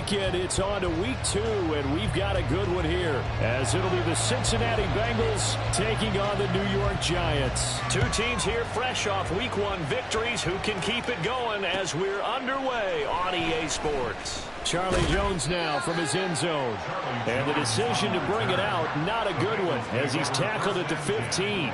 weekend, it's on to week 2, and we've got a good one here, as it'll be the Cincinnati Bengals taking on the New York Giants. Two teams here fresh off week 1 victories. Who can keep it going as we're underway on EA Sports? Charlie Jones now from his end zone. And the decision to bring it out, not a good one, as he's tackled at the 15.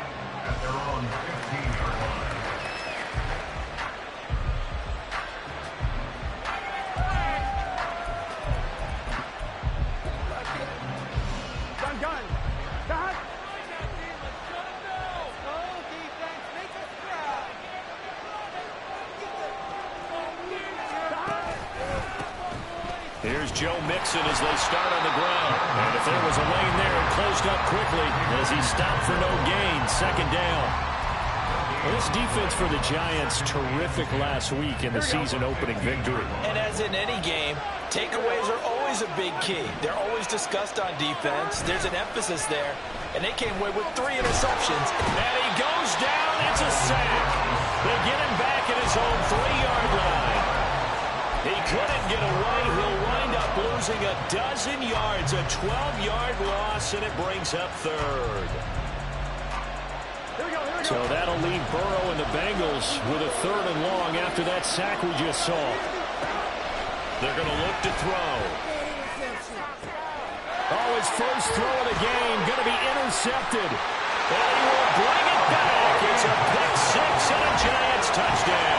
Here's Joe Mixon as they start on the ground. And if there was a lane there, it closed up quickly as he stopped for no gain. Second down. Well, this defense for the Giants, terrific last week in the season-opening victory. And as in any game, takeaways are always a big key. They're always discussed on defense. There's an emphasis there. And they came away with 3 interceptions. And he goes down. It's a sack. They get him back at his own 3-yard line. He couldn't get away. He'll wind up losing a dozen yards, a 12-yard loss, and it brings up 3rd. So that'll leave Burrow and the Bengals with a 3rd and long after that sack we just saw. They're going to look to throw. Oh, his first throw of the game going to be intercepted. And he will bring it back. It's a pick 6 and a Giants touchdown.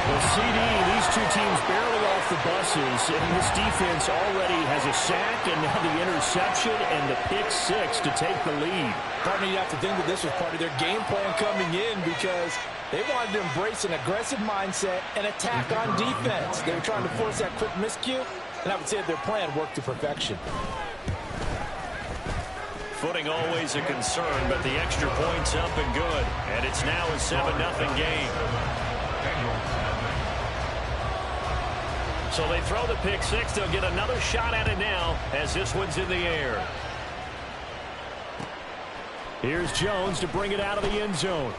Well, CD, these two teams barely off the buses, and this defense already has a sack and now the interception and the pick 6 to take the lead. Partner, you have to think that this was part of their game plan coming in because they wanted to embrace an aggressive mindset and attack on defense. They were trying to force that quick miscue, and I would say that their plan worked to perfection. Footing always a concern, but the extra point's up and good. And it's now a 7-0 game. So they throw the pick 6. They'll get another shot at it now as this one's in the air. Here's Jones to bring it out of the end zone.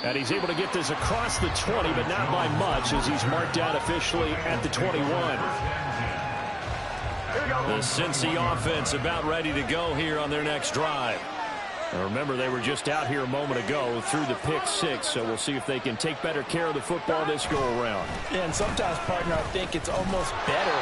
And he's able to get this across the 20, but not by much as he's marked out officially at the 21. The Cincy offense about ready to go here on their next drive. Now remember, they were just out here a moment ago through the pick 6, so we'll see if they can take better care of the football this go-around. And sometimes, partner, I think it's almost better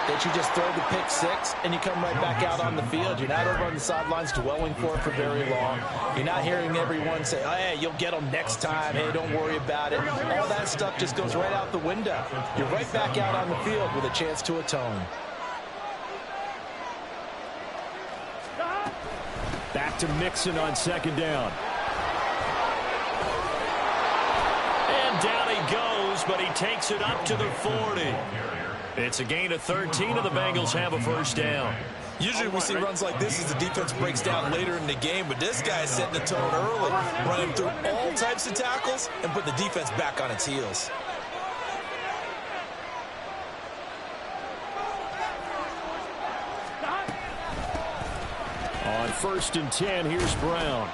that you just throw the pick 6 and you come right back out on the field. You're not over on the sidelines dwelling for it for very long. You're not hearing everyone say, oh, hey, you'll get them next time. Hey, don't worry about it. All that stuff just goes right out the window. You're right back out on the field with a chance to atone. Back to Mixon on 2nd down. And down he goes, but he takes it up to the 40. It's a gain of 13, and the Bengals have a first down. Usually we see runs like this as the defense breaks down later in the game, but this guy is setting the tone early, running through all types of tackles and putting the defense back on its heels. On 1st and 10, here's Brown.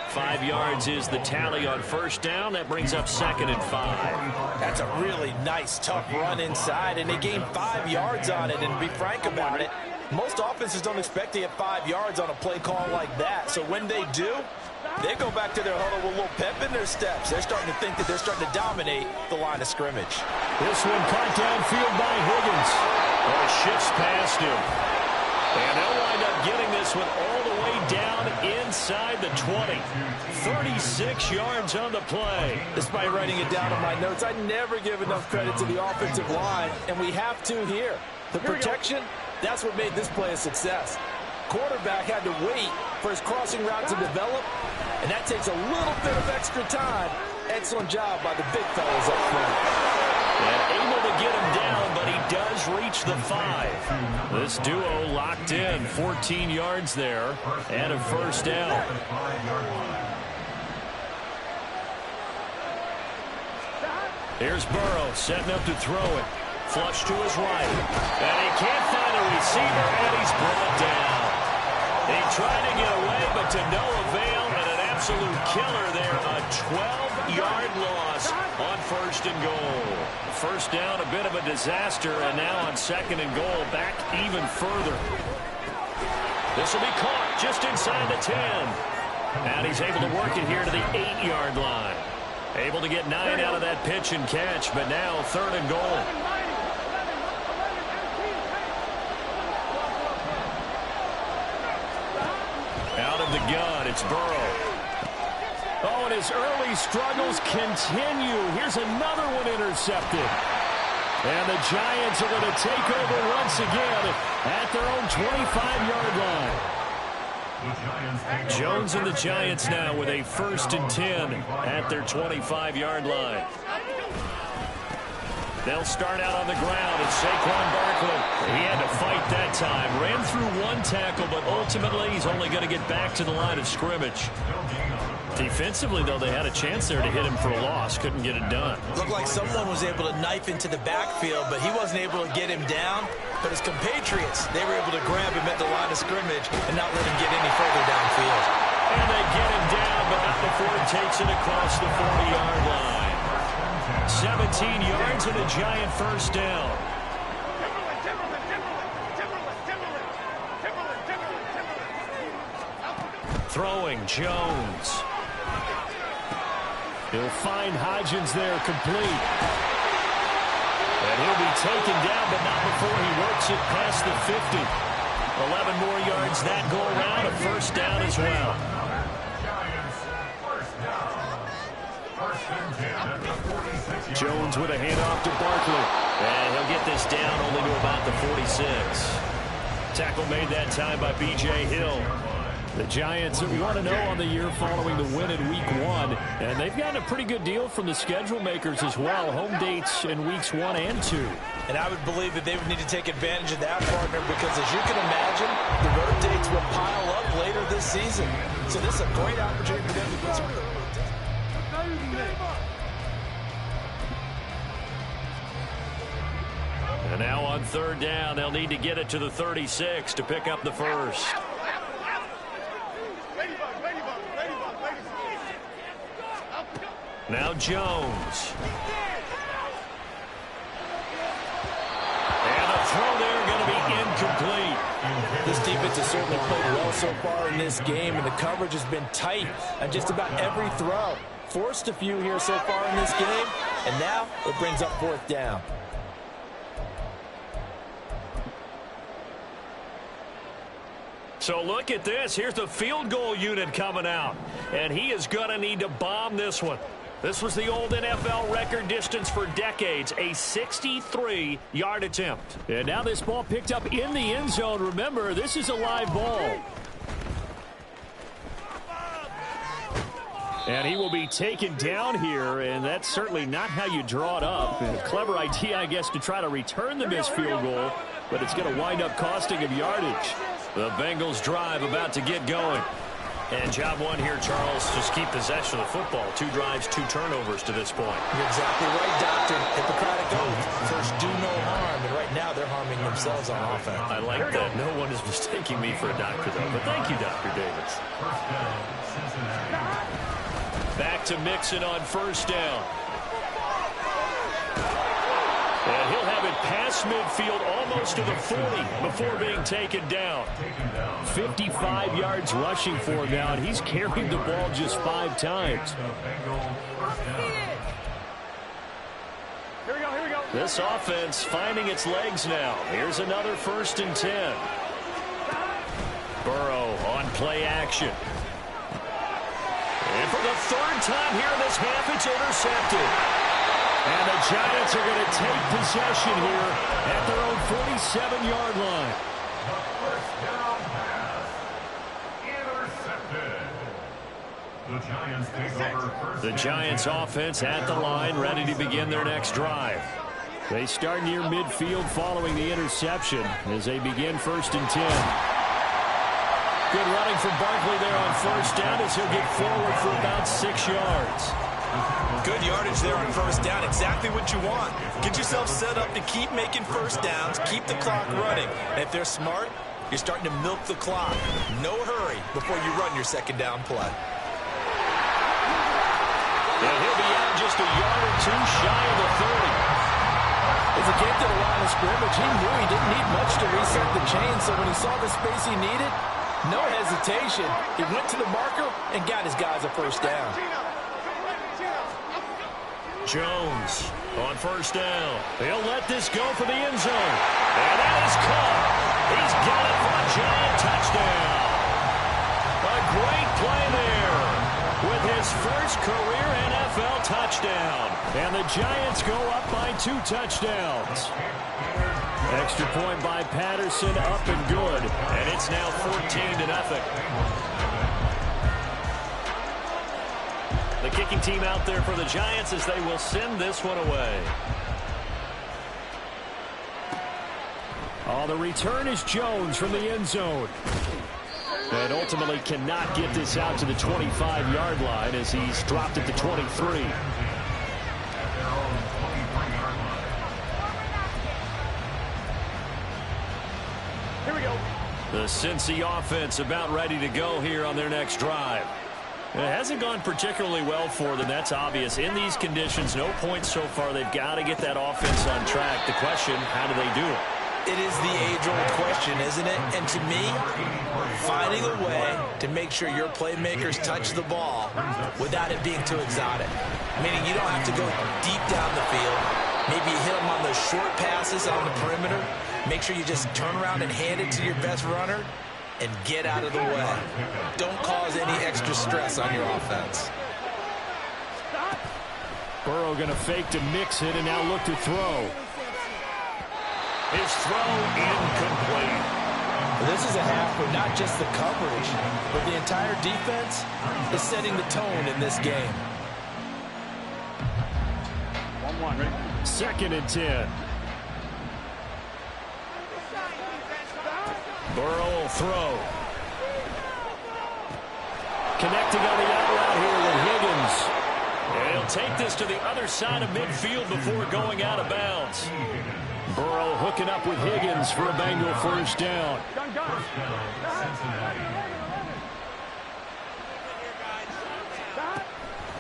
5 yards is the tally on first down. That brings up 2nd and 5. That's a really nice, tough run inside, and they gained 5 yards on it. And to be frank about it, most offenses don't expect to get 5 yards on a play call like that. So when they do, they go back to their huddle with a little pep in their steps. They're starting to think that they're starting to dominate the line of scrimmage. This one caught downfield by Higgins. Well, it shifts past him. And they'll wind up getting this one all the way down inside the 20. 36 yards on the play. Despite writing it down on my notes, I never give enough credit to the offensive line, and we have to here. The protection, that's what made this play a success. Quarterback had to wait for his crossing route to develop, and that takes a little bit of extra time. Excellent job by the big fellas up front. And able to get him down, but he does reach the 5. This duo locked in, 14 yards there, and a first down. Here's Burrow setting up to throw it. Flush to his right. And he can't find a receiver, and he's brought down. He tried to get away, but to no avail, and an absolute killer there. A 12-yard loss on 1st and goal. First down, a bit of a disaster, and now on 2nd and goal, back even further. This will be caught just inside the 10. And he's able to work it here to the 8-yard line. Able to get 9 out of that pitch and catch, but now 3rd and goal. Out of the gun, it's Burrow. Oh, and his early struggles continue. Here's another one intercepted. And the Giants are going to take over once again at their own 25-yard line. Jones and the Giants now with a 1st and 10 at their 25-yard line. They'll start out on the ground. It's Saquon Barkley. He had to fight that time. Ran through 1 tackle, but ultimately he's only going to get back to the line of scrimmage. Defensively, though, they had a chance there to hit him for a loss. Couldn't get it done. Looked like someone was able to knife into the backfield, but he wasn't able to get him down. But his compatriots, they were able to grab him at the line of scrimmage and not let him get any further downfield. And they get him down, but not before he takes it across the 40-yard line. 17 yards and a Giant first down. Throwing Jones. He'll find Hodgins there complete. And he'll be taken down, but not before he works it past the 50. 11 more yards that go around, a first down as well. Jones with a handoff to Barkley. And he'll get this down only to about the 46. Tackle made that time by B.J. Hill. The Giants are 1-0 on the year following the win in Week 1. And they've gotten a pretty good deal from the schedule makers as well. Home dates in Weeks 1 and 2. And I would believe that they would need to take advantage of that, partner, because as you can imagine, the road dates will pile up later this season. So this is a great opportunity for them to get some of the road dates. And now on 3rd down, they'll need to get it to the 36 to pick up the first. Now Jones. And a throw there going to be incomplete. This defense has certainly played well so far in this game, and the coverage has been tight on just about every throw. Forced a few here so far in this game, and now it brings up 4th down. So look at this. Here's the field goal unit coming out. And he is going to need to bomb this one. This was the old NFL record distance for decades, a 63-yard attempt. And now this ball picked up in the end zone. Remember, this is a live ball. And he will be taken down here, and that's certainly not how you draw it up. And a clever idea, I guess, to try to return the missed field goal, but it's going to wind up costing him yardage. The Bengals drive about to get going. And job one here, Charles, just keep possession of the football. 2 drives, 2 turnovers to this point. You're exactly right, Doctor. Hippocratic oath. First, do no harm. And right now, they're harming themselves on offense. I like that. No one is mistaking me for a doctor, though. But thank you, Dr. Davis. Back to Mixon on 1st down. And he'll have it past midfield almost to the 40 before being taken down. 55 yards rushing for him now, and he's carried the ball just 5 times. Here we go. This offense finding its legs now. Here's another 1st and 10. Burrow on play action. And for the 3rd time here in this half, it's intercepted. And the Giants are going to take possession here at their own 47-yard line. The Giants offense at the line, ready to begin their next drive. They start near midfield following the interception as they begin 1st and 10. Good running from Barkley there on 1st down as he'll get forward for about 6 yards. Good yardage there on 1st down. Exactly what you want. Get yourself set up to keep making 1st downs, keep the clock running. And if they're smart, you're starting to milk the clock. No hurry before you run your 2nd down play. And he'll be out just a yard or two shy of the 30. As he came to the line of scrimmage, he knew he didn't need much to reset the chain, so when he saw the space he needed, no hesitation. He went to the marker and got his guys a first down. Jones on first down. He'll let this go for the end zone. And that is caught. He's got it for a giant touchdown. A great play there with his first career NFL touchdown. And the Giants go up by 2 touchdowns. Extra point by Patterson, up and good. And it's now 14-0. The kicking team out there for the Giants as they will send this one away. Oh, the return is Jones from the end zone. And ultimately cannot get this out to the 25-yard line as he's dropped at the 23. Here we go. The Cincy offense about ready to go here on their next drive. It hasn't gone particularly well for them. That's obvious. In these conditions, no points so far. They've got to get that offense on track. The question, how do they do it? It is the age-old question, isn't it? And to me, finding a way to make sure your playmakers touch the ball without it being too exotic. Meaning you don't have to go deep down the field. Maybe you hit them on those short passes on the perimeter. Make sure you just turn around and hand it to your best runner and get out of the way. Don't cause any extra stress on your offense. Burrow going to fake to mix it and now look to throw. His throw incomplete. This is a half where not just the coverage, but the entire defense is setting the tone in this game. 1-1, ready? 2nd and 10. Burrow will throw. Connecting on the out route here with Higgins. And he'll take this to the other side of midfield before going out of bounds. Burrow hooking up with Higgins for a Bengal first down.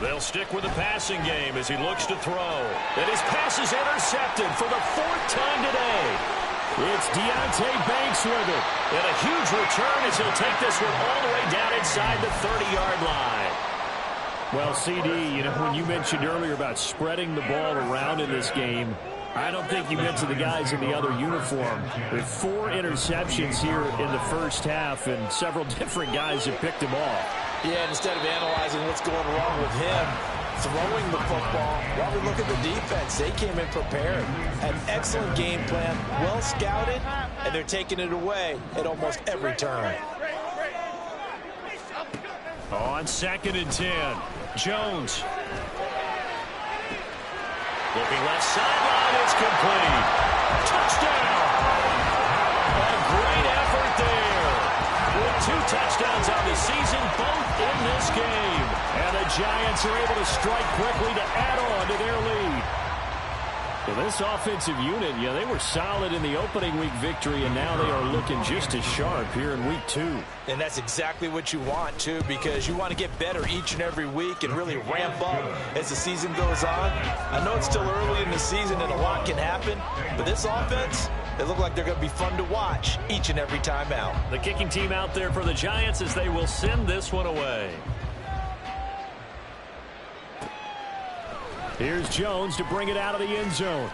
They'll stick with the passing game as he looks to throw. And his pass is intercepted for the 4th time today. It's Deonte Banks with it. And a huge return as he'll take this one all the way down inside the 30-yard line. Well, CD, you know, when you mentioned earlier about spreading the ball around in this game, I don't think you meant to the guys in the other uniform. With 4 interceptions here in the first half, and several different guys have picked him off. Yeah, and instead of analyzing what's going wrong with him, throwing the football, while we look at the defense, they came in prepared. An excellent game plan, well scouted, and they're taking it away at almost every turn. On 2nd and 10, Jones. Looking left sideline, it's complete. Touchdown! A great effort there. With 2 touchdowns on the season, both in this game. And the Giants are able to strike quickly to add on to their lead. Well, this offensive unit, yeah, they were solid in the opening week victory, and now they are looking just as sharp here in week 2. And that's exactly what you want, too, because you want to get better each and every week and really ramp up as the season goes on. I know it's still early in the season and a lot can happen, but this offense, they look like they're going to be fun to watch each and every time out. The kicking team out there for the Giants as they will send this one away. Here's Jones to bring it out of the end zone.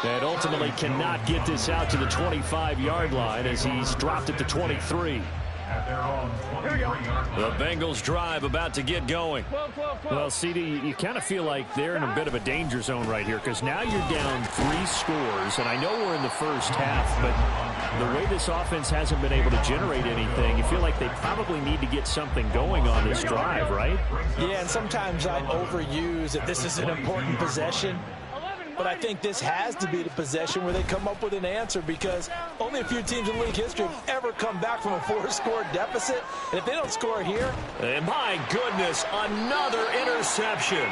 And ultimately cannot get this out to the 25-yard line as he's dropped at the 23. The Bengals drive about to get going. Well, CD, you kind of feel like they're in a bit of a danger zone right here because now you're down 3 scores, and I know we're in the first half, but the way this offense hasn't been able to generate anything, you feel like they probably need to get something going on this drive, right? Yeah, and sometimes I overuse that this is an important possession. But I think this has to be the possession where they come up with an answer because only a few teams in league history have ever come back from a 4-score deficit. And if they don't score here... And my goodness, another interception.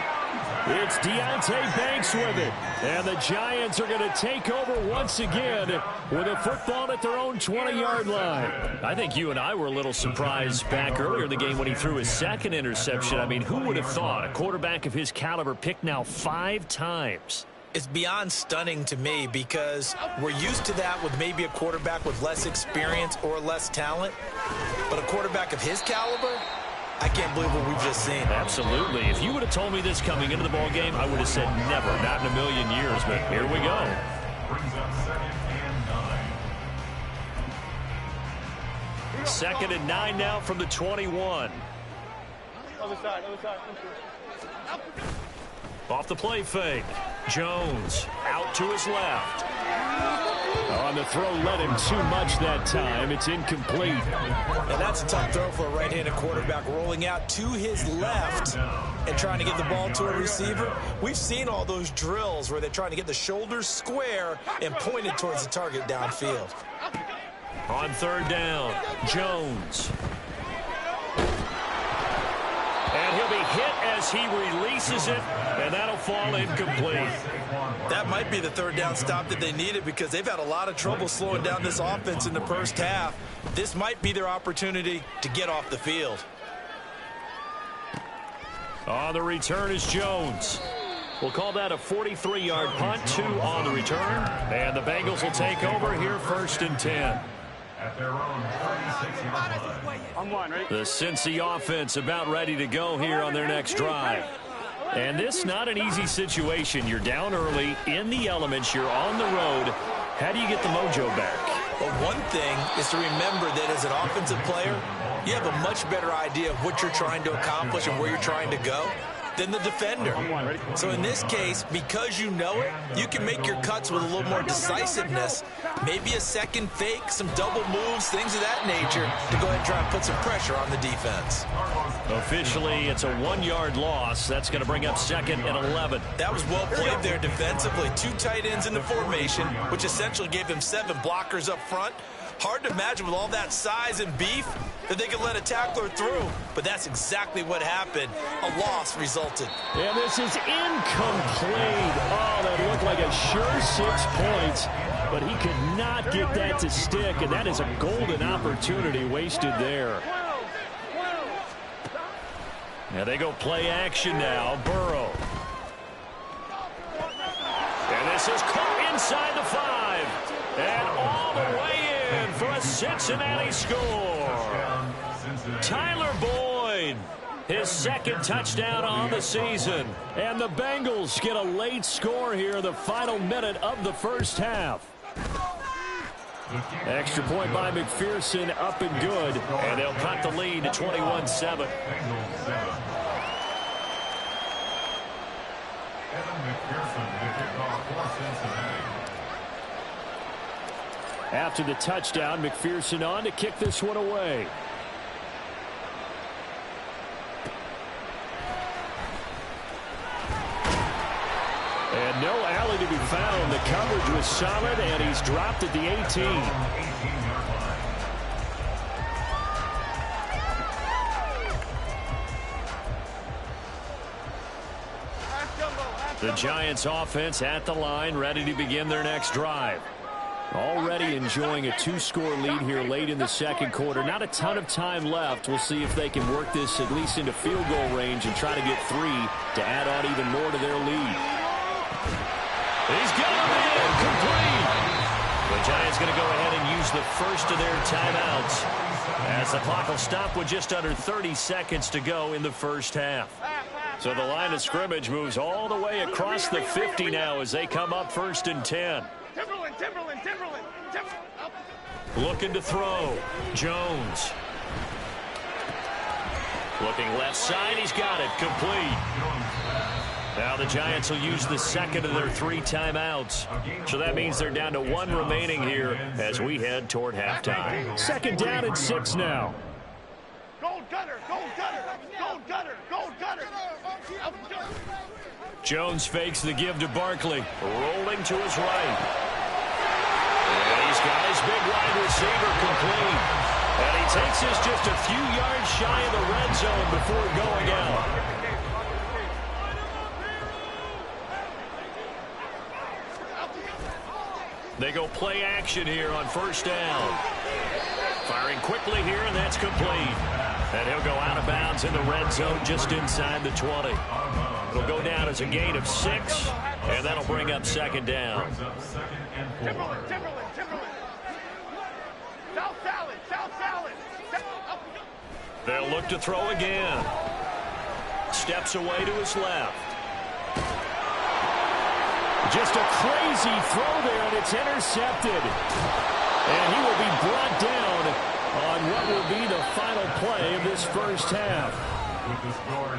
It's Deonte Banks with it. And the Giants are going to take over once again with a football at their own 20-yard line. I think you and I were a little surprised back earlier in the game when he threw his second interception. I mean, who would have thought a quarterback of his caliber picked now 5 times? It's beyond stunning to me because we're used to that with maybe a quarterback with less experience or less talent. But a quarterback of his caliber, I can't believe what we've just seen. Absolutely. If you would have told me this coming into the ball game, I would have said never, not in a million years. But here we go. Second and 9 now from the 21. Other side. Off the play fake. Jones out to his left. On the throw, led him too much that time. It's incomplete. And that's a tough throw for a right-handed quarterback, rolling out to his left and trying to get the ball to a receiver. We've seen all those drills where they're trying to get the shoulders square and pointed towards the target downfield. On third down, Jones. And he'll be hit as he releases it, and that'll fall incomplete. That might be the third down stop that they needed because they've had a lot of trouble slowing down this offense in the first half. This might be their opportunity to get off the field. On the return is Jones. We'll call that a 43-yard punt, 2 on the return. And the Bengals will take over here, 1st and 10. At their own 36-yard line. I'm one, right? The Cincy offense about ready to go here on their next drive. And this not an easy situation. You're down early, in the elements, you're on the road. How do you get the mojo back? Well, one thing is to remember that as an offensive player, you have a much better idea of what you're trying to accomplish and where you're trying to go than the defender. So in this case, because you know it, you can make your cuts with a little more decisiveness, maybe a second fake, some double moves, things of that nature to go ahead and try and put some pressure on the defense. Officially, it's a 1-yard loss. That's going to bring up 2nd and 11. That was well played there defensively. 2 tight ends in the formation, which essentially gave him 7 blockers up front. Hard to imagine with all that size and beef that they could let a tackler through, but that's exactly what happened. A loss resulted. And this is incomplete. Oh, that looked like a sure 6 points, but he could not get that to stick, and that is a golden opportunity wasted there. Now they go play action now. Burrow. And this is caught inside the 5. And all the way in for a Cincinnati score. Tyler Boyd, his 2nd touchdown on the season. And the Bengals get a late score here, the final minute of the first half. Extra point by McPherson, up and good. And they'll cut the lead to 21-7. After the touchdown, McPherson on to kick this one away. And no alley to be found. The coverage was solid, and he's dropped at the 18. The Giants offense at the line, ready to begin their next drive. Already enjoying a 2-score lead here late in the second quarter. Not a ton of time left. We'll see if they can work this at least into field goal range and try to get 3 to add on even more to their lead. He's got him in, complete. The Giants going to go ahead and use the first of their timeouts as the clock will stop with just under 30 seconds to go in the first half. So the line of scrimmage moves all the way across the 50 now as they come up 1st and 10. Timberland. Looking to throw. Jones. Looking left side. He's got it. Complete. Now the Giants will use the 2nd of their 3 timeouts. So that means they're down to 1 remaining here as we head toward halftime. 2nd down and 6 now. Gold gutter. Jones fakes the give to Barkley. Rolling to his right. And he's got his big wide receiver complete. And he takes this just a few yards shy of the red zone before going out. They go play action here on first down. Firing quickly here, and that's complete. And he'll go out of bounds in the red zone just inside the 20. It'll go down as a gain of 6, and that'll bring up second down. Timberland. South Salad. They'll look to throw again. Steps away to his left. Just a crazy throw there, and it's intercepted. And he will be brought down on what will be the final play of this first half.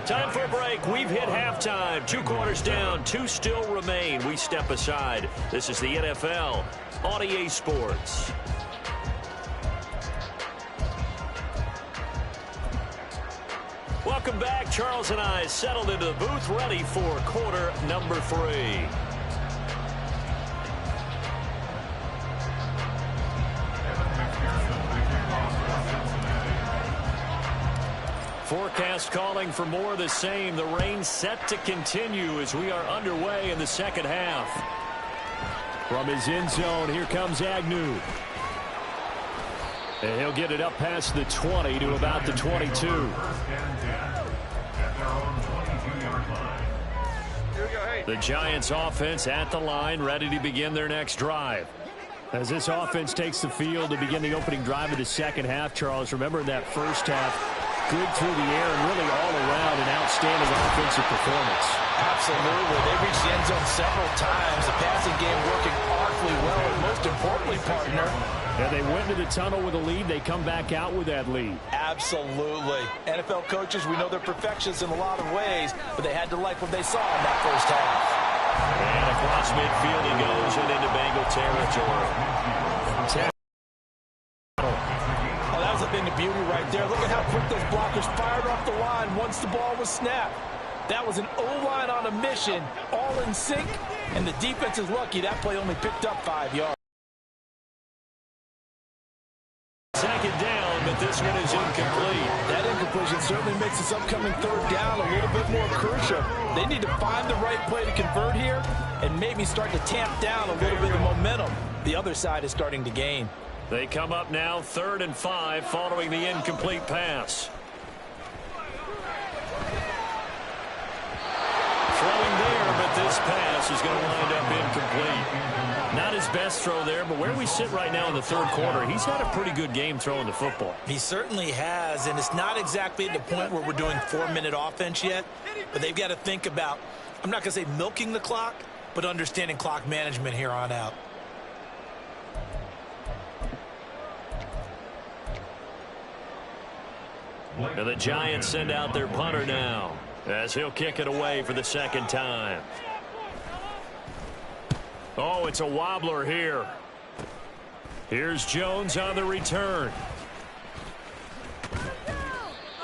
Time for a break. We've hit halftime. 2 quarters down. 2 still remain. We step aside. This is the NFL on EA Sports. Welcome back. Charles and I settled into the booth, ready for quarter number 3. Forecast calling for more of the same. The rain set to continue as we are underway in the second half. From his end zone, here comes Agnew. And he'll get it up past the 20 to about the 22. The Giants offense at the line, ready to begin their next drive. As this offense takes the field to begin the opening drive of the second half, Charles, remember in that first half, good through the air and really all around an outstanding offensive performance. Absolutely. They reached the end zone several times. The passing game working awfully well, and most importantly, partner, and they went to the tunnel with a lead. They come back out with that lead. Absolutely. NFL coaches, we know they're perfectionists in a lot of ways, but they had to like what they saw in that first half. And across midfield he goes and into Bengal territory. Oh, that was a thing of beauty right there. Look at how quick those blockers fired off the line once the ball was snapped. That was an O-line on a mission, all in sync, and the defense is lucky that play only picked up 5 yards. Second down, but this one is incomplete. That incompletion certainly makes this upcoming third down a little bit more crucial. They need to find the right play to convert here and maybe start to tamp down a little bit of momentum the other side is starting to gain. They come up now 3rd and 5 following the incomplete pass. Throwing there, but this pass is going to wind up incomplete. Not his best throw there, but where we sit right now in the third quarter, he's had a pretty good game throwing the football. He certainly has, and it's not exactly at the point where we're doing 4-minute offense yet, but they've got to think about, I'm not going to say milking the clock, but understanding clock management here on out. And the Giants send out their punter now as he'll kick it away for the second time. Oh, it's a wobbler here. Here's Jones on the return.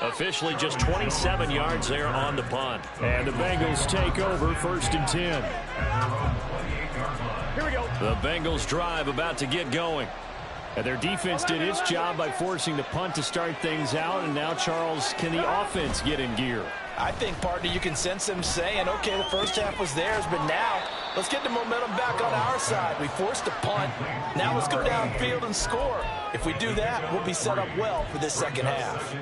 Officially just 27 yards there on the punt. And the Bengals take over 1st and 10. Here we go. The Bengals drive about to get going. And their defense did its job by forcing the punt to start things out. And now, Charles, can the offense get in gear? I think, partner, you can sense them saying, okay, the first half was theirs, but now let's get the momentum back on our side. We forced a punt. Now let's go downfield and score. If we do that, we'll be set up well for this second half.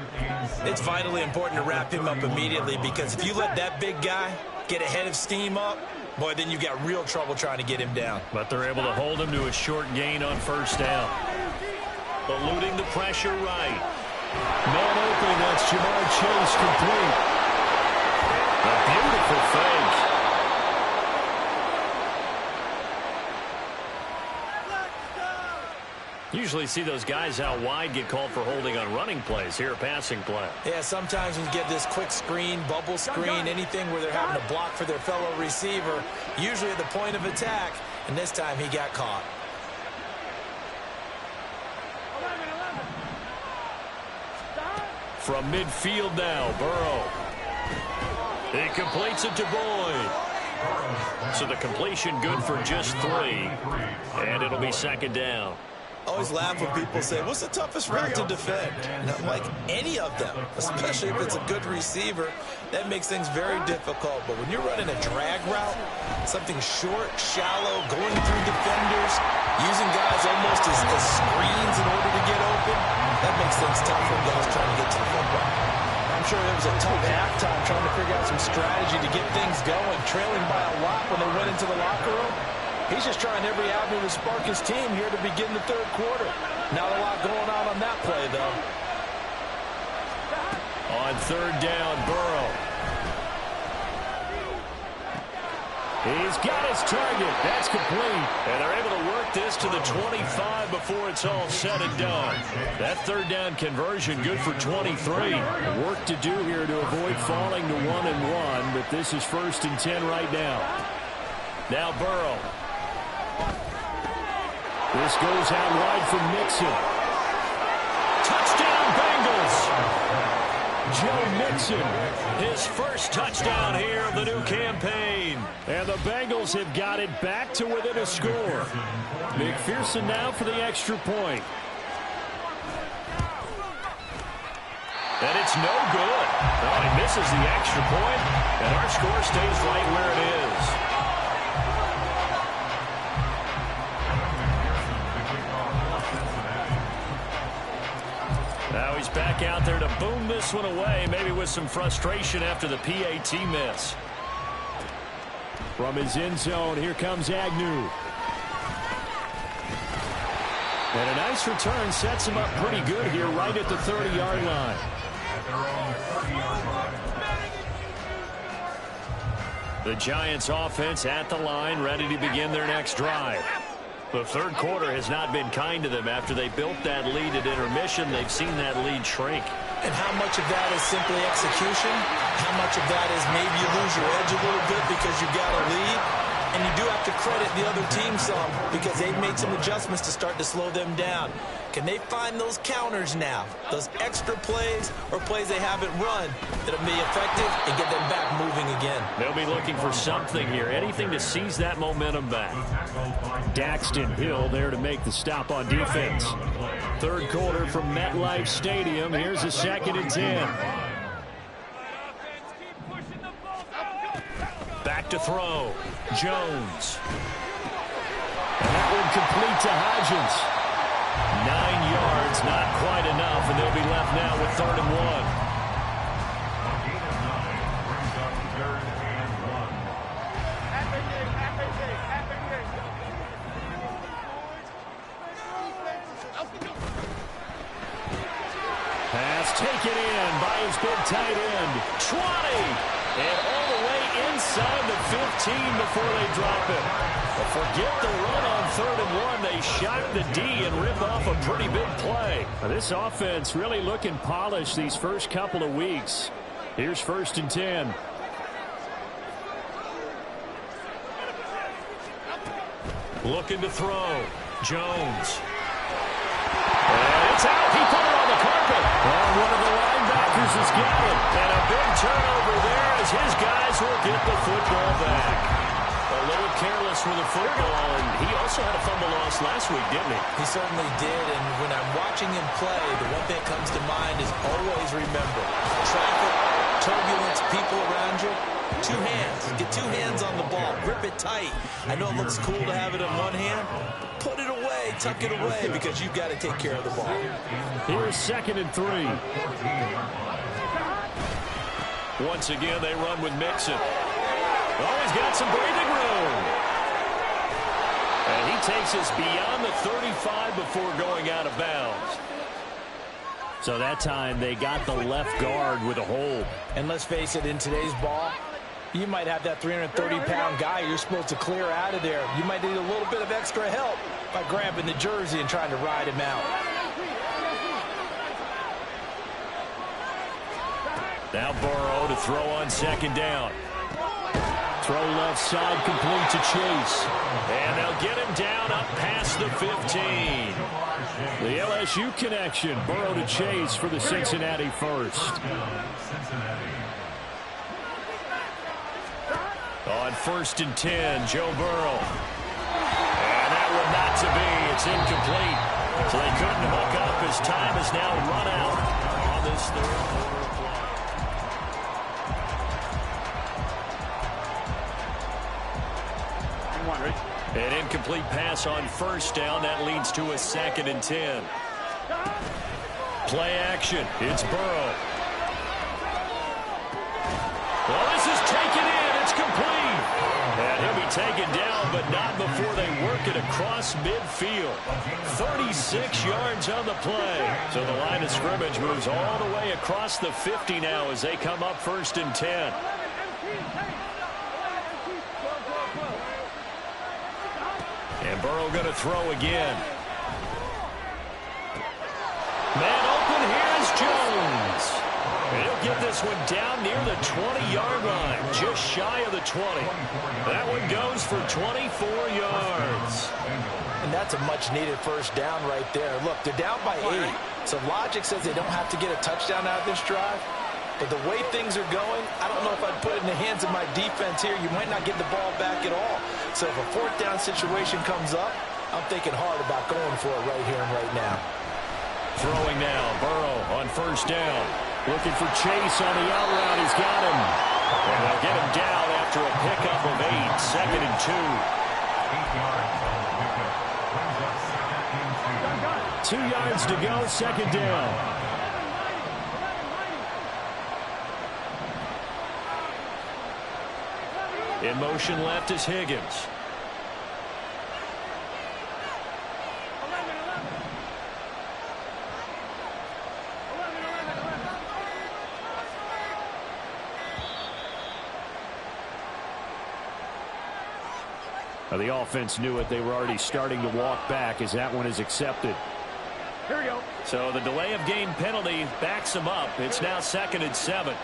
It's vitally important to wrap him up immediately, because if you let that big guy get ahead of steam up, boy, then you've got real trouble trying to get him down. But they're able to hold him to a short gain on first down. Eluding the pressure right. Man open, that's Jamar Chase complete. A beautiful fake. Usually see those guys out wide get called for holding on running plays. Here, a passing play. Yeah, sometimes when you get this quick screen, bubble screen, anything where they're having to block for their fellow receiver, usually at the point of attack, and this time he got caught. From midfield now, Burrow. He completes it to Boyd. So the completion good for just 3. And it'll be second down. Always laugh when people say, what's the toughest route to defend? And I'm like, any of them, especially if it's a good receiver, that makes things very difficult. But when you're running a drag route, something short, shallow, going through defenders, using guys almost as screens in order to get open, that makes things tough when guys trying to get to the football. I'm sure it was a tough halftime trying to figure out some strategy to get things going, trailing by a lot when they went into the locker room. He's just trying every avenue to spark his team here to begin the third quarter. Not a lot going on that play, though. On third down, Burrow. He's got his target. That's complete. And they're able to work this to the 25 before it's all said and done. That third down conversion good for 23. Work to do here to avoid falling to 1-1, but this is 1st and 10 right now. Now Burrow. This goes out wide for Mixon. Touchdown Bengals. Joe Mixon. His first touchdown here of the new campaign. And the Bengals have got it back to within a score. McPherson now for the extra point. And it's no good. Oh, he misses the extra point, and our score stays right where it is. Now he's back out there to boom this one away, maybe with some frustration after the PAT miss. From his end zone, here comes Agnew. And a nice return sets him up pretty good here right at the 30-yard line. The Giants offense at the line, ready to begin their next drive. The third quarter has not been kind to them. After they built that lead at intermission, they've seen that lead shrink. And how much of that is simply execution? How much of that is maybe you lose your edge a little bit because you got a lead? And you do have to credit the other team some because they've made some adjustments to start to slow them down. Can they find those counters now, those extra plays or plays they haven't run that'll be effective and get them back moving again? They'll be looking for something here, anything to seize that momentum back. Daxton Hill there to make the stop on defense. Third quarter from MetLife Stadium. Here's a 2nd and 10. Back to throw. Jones. And that one complete to Hodgins. 9 yards, not quite enough, and they'll be left now with 3rd and 1. Pass taken in by his big tight end. 20! And all the way inside the 15 before they drop it. But forget the run on 3rd and 1. They shock the D and rip off a pretty big play. This offense really looking polished these first couple of weeks. Here's 1st and 10. Looking to throw. Jones. And it's out. He put it on the carpet. And one of the linebackers has got it. And a big turnover there as his guys will get the football back. A little careless with the football, and he also had a fumble loss last week, didn't he? He certainly did, and when I'm watching him play, the one thing that comes to mind is always remember, traffic, turbulence, people around you, 2 hands. Get 2 hands on the ball. Grip it tight. I know it looks cool to have it in one hand. Put it away. Tuck it away because you've got to take care of the ball. Here's 2nd and 3. Once again, they run with Mixon. Oh, he's got some breathing room. And he takes us beyond the 35 before going out of bounds. So that time they got the left guard with a hold. And let's face it, in today's ball, you might have that 330-pound guy you're supposed to clear out of there. You might need a little bit of extra help by grabbing the jersey and trying to ride him out. Now Burrow to throw on 2nd down. Throw left side complete to Chase. And they'll get him down up past the 15. The LSU connection. Burrow to Chase for the Cincinnati first. On 1st and 10, Joe Burrow. And that one not to be. It's incomplete. So they couldn't hook up as time has now run out on this third quarter play. An incomplete pass on first down. That leads to a 2nd and 10. Play action. It's Burrow. Well, this is taken in. It's complete. And he'll be taken down, but not before they work it across midfield. 36 yards on the play. So the line of scrimmage moves all the way across the 50 now as they come up 1st and 10. And Burrow going to throw again. Man open, here's Jones. And he'll get this one down near the 20-yard line, just shy of the 20. That one goes for 24 yards. And that's a much-needed first down right there. Look, they're down by 8, so logic says they don't have to get a touchdown out of this drive. But the way things are going, I don't know if I'd put it in the hands of my defense here. You might not get the ball back at all. So if a 4th down situation comes up, I'm thinking hard about going for it right here and right now. Throwing now, Burrow on 1st down. Looking for Chase on the out route. He's got him. And they'll get him down after a pickup of 8. 2nd and 2. 2 yards to go, 2nd down. In motion left is Higgins. Now, the offense knew it. They were already starting to walk back as that one is accepted. Here we go. So the delay of game penalty backs them up. It's now 2nd and 7.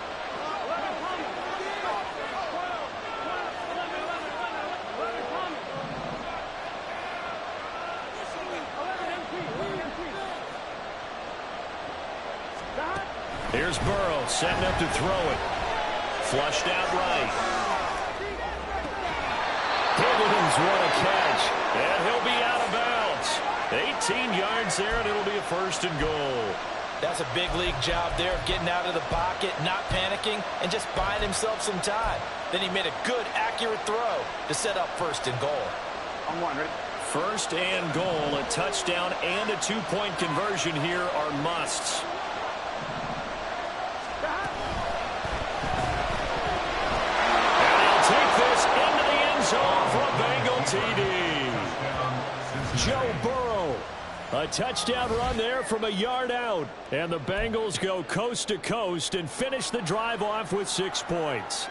Here's Burrow setting up to throw it. Flushed out right. Higgins, what a catch. And he'll be out of bounds. 18 yards there, and it'll be a 1st and goal. That's a big league job there of getting out of the pocket, not panicking, and just buying himself some time. Then he made a good, accurate throw to set up 1st and goal. On 1, ready? 1st and goal. A touchdown and a 2-point conversion here are musts. Zone for a Bengal TD. Joe Burrow. A touchdown run there from a yard out. And the Bengals go coast to coast and finish the drive off with 6 points.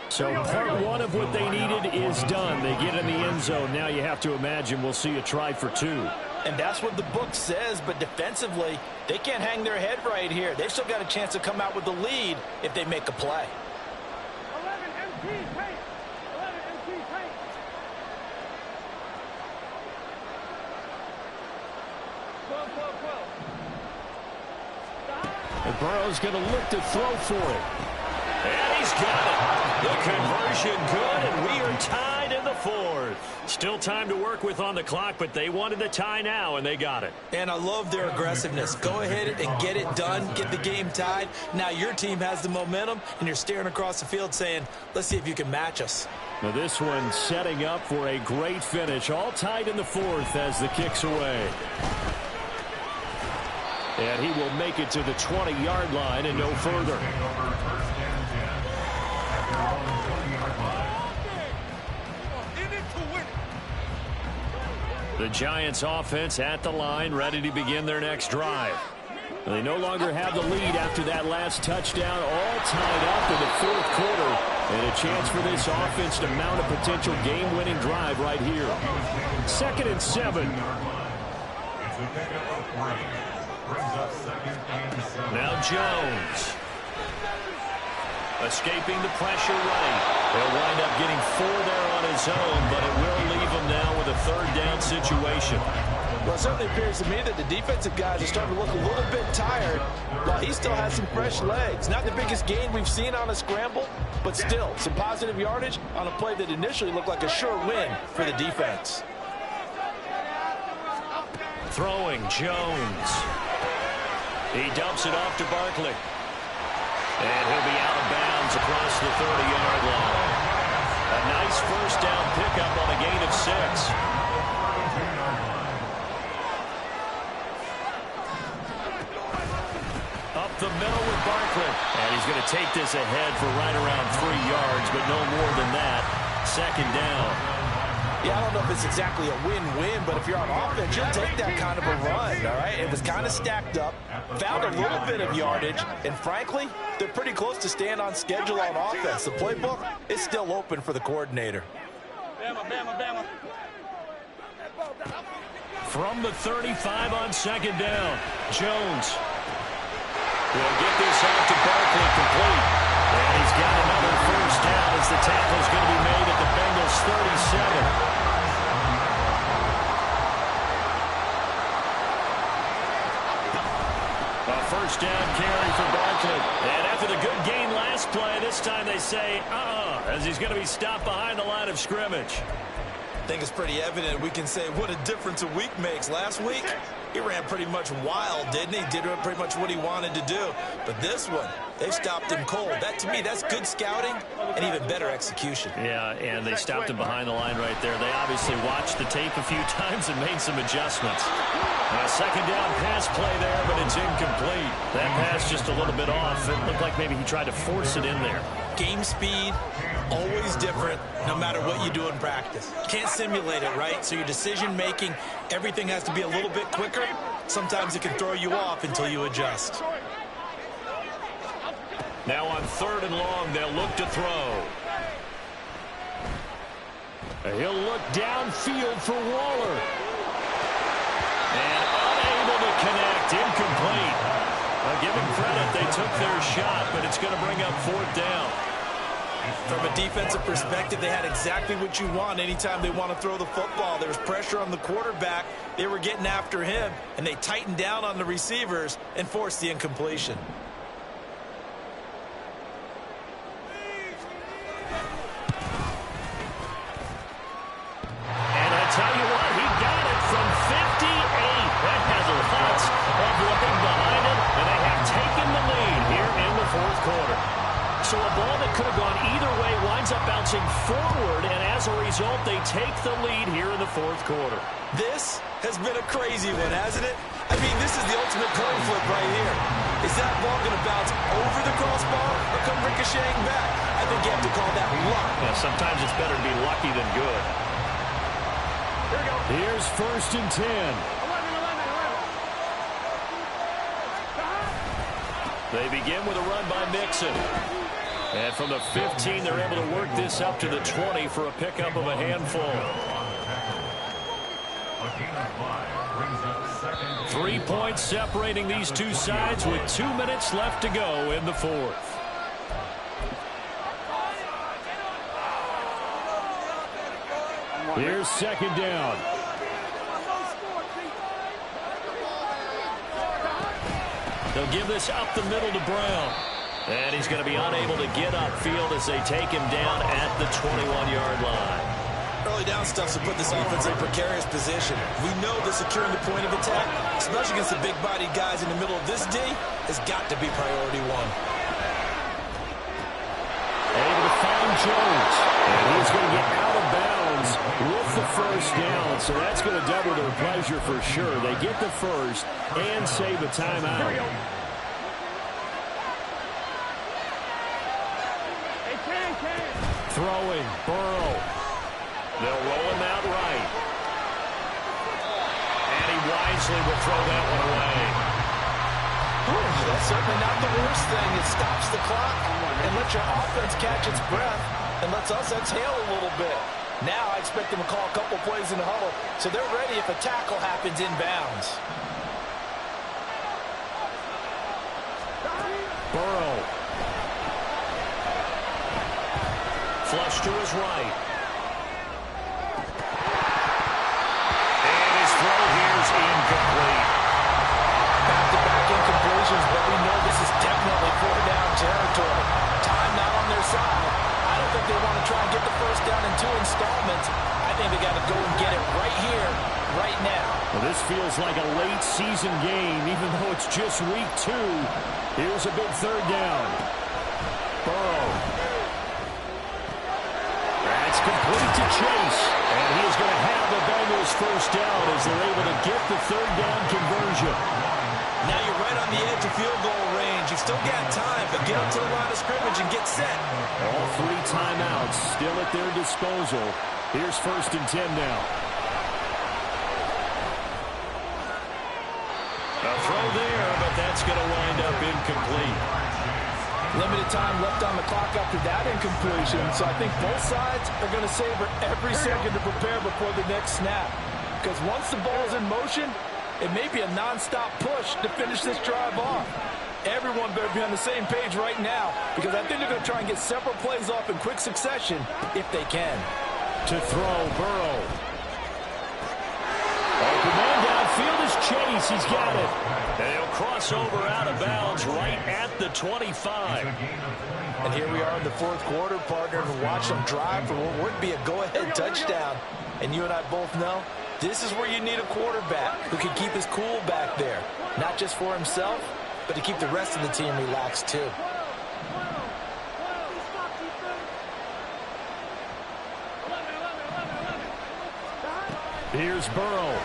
So part 1 of what they needed is done. They get in the end zone. Now you have to imagine we'll see a try for 2. And that's what the book says, but defensively, they can't hang their head right here. They've still got a chance to come out with the lead if they make a play. 11 MT, paint. And Burrow's going to look to throw for it. And he's got it. The conversion good, and we are tied in the 4th. Still time to work with on the clock, but they wanted the tie now, and they got it. And I love their aggressiveness. Go ahead and get it done, get the game tied. Now your team has the momentum, and you're staring across the field saying, let's see if you can match us. Now this one setting up for a great finish. All tied in the 4th as the kick's away. And he will make it to the 20-yard line and no further. The Giants offense at the line, ready to begin their next drive. They no longer have the lead after that last touchdown, all tied up in the 4th quarter. And a chance for this offense to mount a potential game-winning drive right here. 2nd and 7. Now Jones. Escaping the pressure right. He'll wind up getting 4 there on his own, but it will leave him now with a 3rd down situation. Well, it certainly appears to me that the defensive guys are starting to look a little bit tired while he still has some fresh legs. Not the biggest gain we've seen on a scramble, but still some positive yardage on a play that initially looked like a sure win for the defense. Throwing, Jones. He dumps it off to Barkley. And he'll be out of bounds across the 30-yard line. A nice first down pickup on a gain of 6. Up the middle with Barkley. And he's going to take this ahead for right around 3 yards, but no more than that. Second down. Yeah, I don't know if it's exactly a win-win, but if you're on offense, you'll take that kind of a run, all right? It was kind of stacked up, found a little bit of yardage, and frankly, they're pretty close to staying on schedule on offense. The playbook is still open for the coordinator. From the 35 on second down, Jones will get this out to Barkley complete. And he's got another first down as the tackle's going to be made at the Bengals 37. A first down carry for Barkley. And after the good gain last play, this time they say, as he's going to be stopped behind the line of scrimmage. I think it's pretty evident. We can say what a difference a week makes. Last week, he ran pretty much wild, didn't he? Did pretty much what he wanted to do. But this one, they stopped him cold. That, to me, that's good scouting and even better execution. Yeah, and they stopped him behind the line right there. They obviously watched the tape a few times and made some adjustments. A second down pass play there, but it's incomplete. That pass just a little bit off. It looked like maybe he tried to force it in there. Game speed, always different, no matter what you do in practice. Can't simulate it, right? So your decision-making, everything has to be a little bit quicker. Sometimes it can throw you off until you adjust. Now on 3rd and long, they'll look to throw. He'll look downfield for Waller. And unable to connect, incomplete. Give them credit, they took their shot, but it's going to bring up 4th down. From a defensive perspective, they had exactly what you want anytime they want to throw the football. There was pressure on the quarterback. They were getting after him, and they tightened down on the receivers and forced the incompletion. And I tell you what, he got it from 58. That has lots of looking behind it, and they have taken the lead here in the 4th quarter. So a ball that could have gone either way winds up bouncing forward, and as a result, they take the lead here in the 4th quarter. This has been a crazy one, hasn't it? I mean, this is the ultimate coin flip right here. Is that ball going to bounce over the crossbar or come ricocheting back? I think you have to call that luck. Yeah, sometimes it's better to be lucky than good. Here's 1st and 10. They begin with a run by Mixon. And from the 15, they're able to work this up to the 20 for a pickup of a handful. 3 points separating these two sides with 2 minutes left to go in the 4th. Here's 2nd down. They'll give this up the middle to Brown. And he's going to be unable to get upfield as they take him down at the 21-yard line. Early down stuff to put this offense in a precarious position. We know that securing the point of attack, especially against the big-bodied guys in the middle of this D, has got to be priority one. Able to find Jones. And he's going to get out of bounds with the first down. So that's going to double their pleasure for sure. They get the first and save a timeout. Throwing, Burrow. They'll roll him out right. And he wisely will throw that one away. That's certainly not the worst thing. It stops the clock and lets your offense catch its breath and lets us exhale a little bit. Now I expect them to call a couple plays in the huddle so they're ready if a tackle happens inbounds. Burrow. Flush to his right. And his throw here is incomplete. Back-to-back incompletions, but we know this is definitely 4th-down territory. Time not on their side. I don't think they want to try and get the first down in 2 installments. I think they got to go and get it right here, right now. Well, this feels like a late season game, even though it's just week 2. Here's a big third down. Burrow. That's complete to Chase. And he is going to have the Bengals first down as they're able to get the third down conversion. Now you're right on the edge of field goal range. You've still got time, but get up to the line of scrimmage and get set. All 3 timeouts still at their disposal. Here's 1st and 10 now. A throw there, but that's going to wind up incomplete. Limited time left on the clock after that incompletion, so I think both sides are going to savor every second to prepare before the next snap. Because once the ball's in motion, it may be a non-stop push to finish this drive off. Everyone better be on the same page right now, because I think they're going to try and get several plays off in quick succession if they can. To throw, Burrow. Open man downfield is Chase. He's got it. And he'll cross over out of bounds right at the 25. And here we are in the 4th quarter, partner, and watch them drive for what would be a go-ahead touchdown. And you and I both know this is where you need a quarterback who can keep his cool back there. Not just for himself, but to keep the rest of the team relaxed too. Here's Burrow.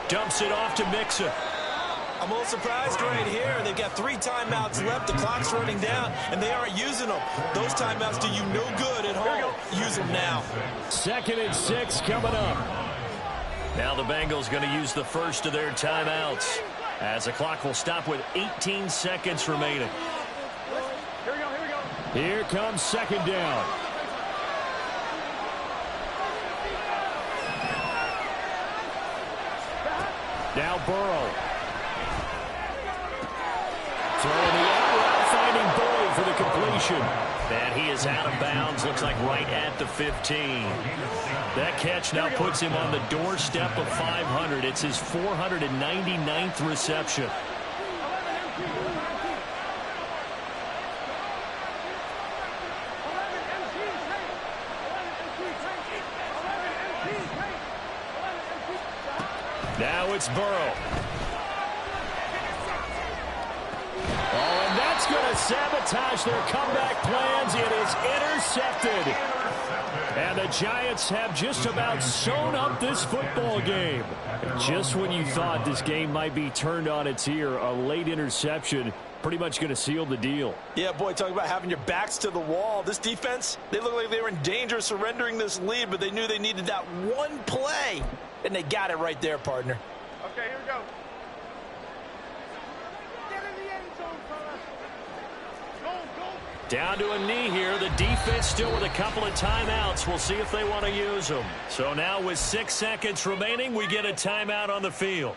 Dumps it off to Mixon. I'm a little surprised right here. They've got 3 timeouts left. The clock's running down, and they aren't using them. Those timeouts do you no good at home. Use them now. 2nd and 6 coming up. Now the Bengals going to use the first of their timeouts, as the clock will stop with 18 seconds remaining. Here comes 2nd down. Now Burrow. Throwing the out route, finding Boyd for the completion. And he is out of bounds, looks like right at the 15. That catch now puts him on the doorstep of 500. It's his 499th reception. Now it's Burrow. Oh, and that's going to sabotage their comeback plans. It is intercepted. And the Giants have just about sewn up this football game. Just when you thought this game might be turned on its ear, a late interception pretty much going to seal the deal. Yeah, boy, talk about having your backs to the wall. This defense, they look like they were in danger of surrendering this lead, but they knew they needed that one play. And they got it right there, partner. Okay, here we go. Get in the end zone, fellas. Go. Down to a knee here. The defense still with a couple of timeouts. We'll see if they want to use them. So now with 6 seconds remaining, we get a timeout on the field.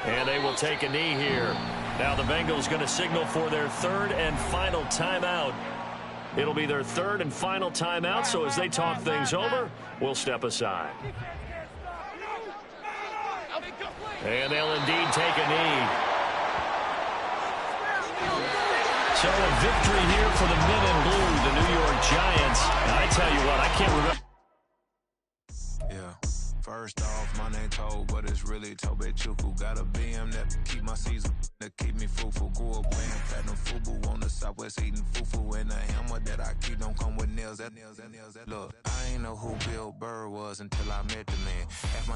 And they will take a knee here. Now the Bengals going to signal for their 3rd and final timeout. It'll be their 3rd and final timeout, so as they talk things over, we'll step aside. And they'll indeed take a knee. So a victory here for the men in blue, the New York Giants. And I tell you what, I can't remember. Yeah. First off, my name Toad, but it's really Tobe Chuku. Got a BM that keep my season, that keep me fruitful. Grew up playing platinum fubu on the Southwest, eating fufu. And the hammer that I keep don't come with nails. Look, I ain't know who Bill Burr was until I met the man. Half my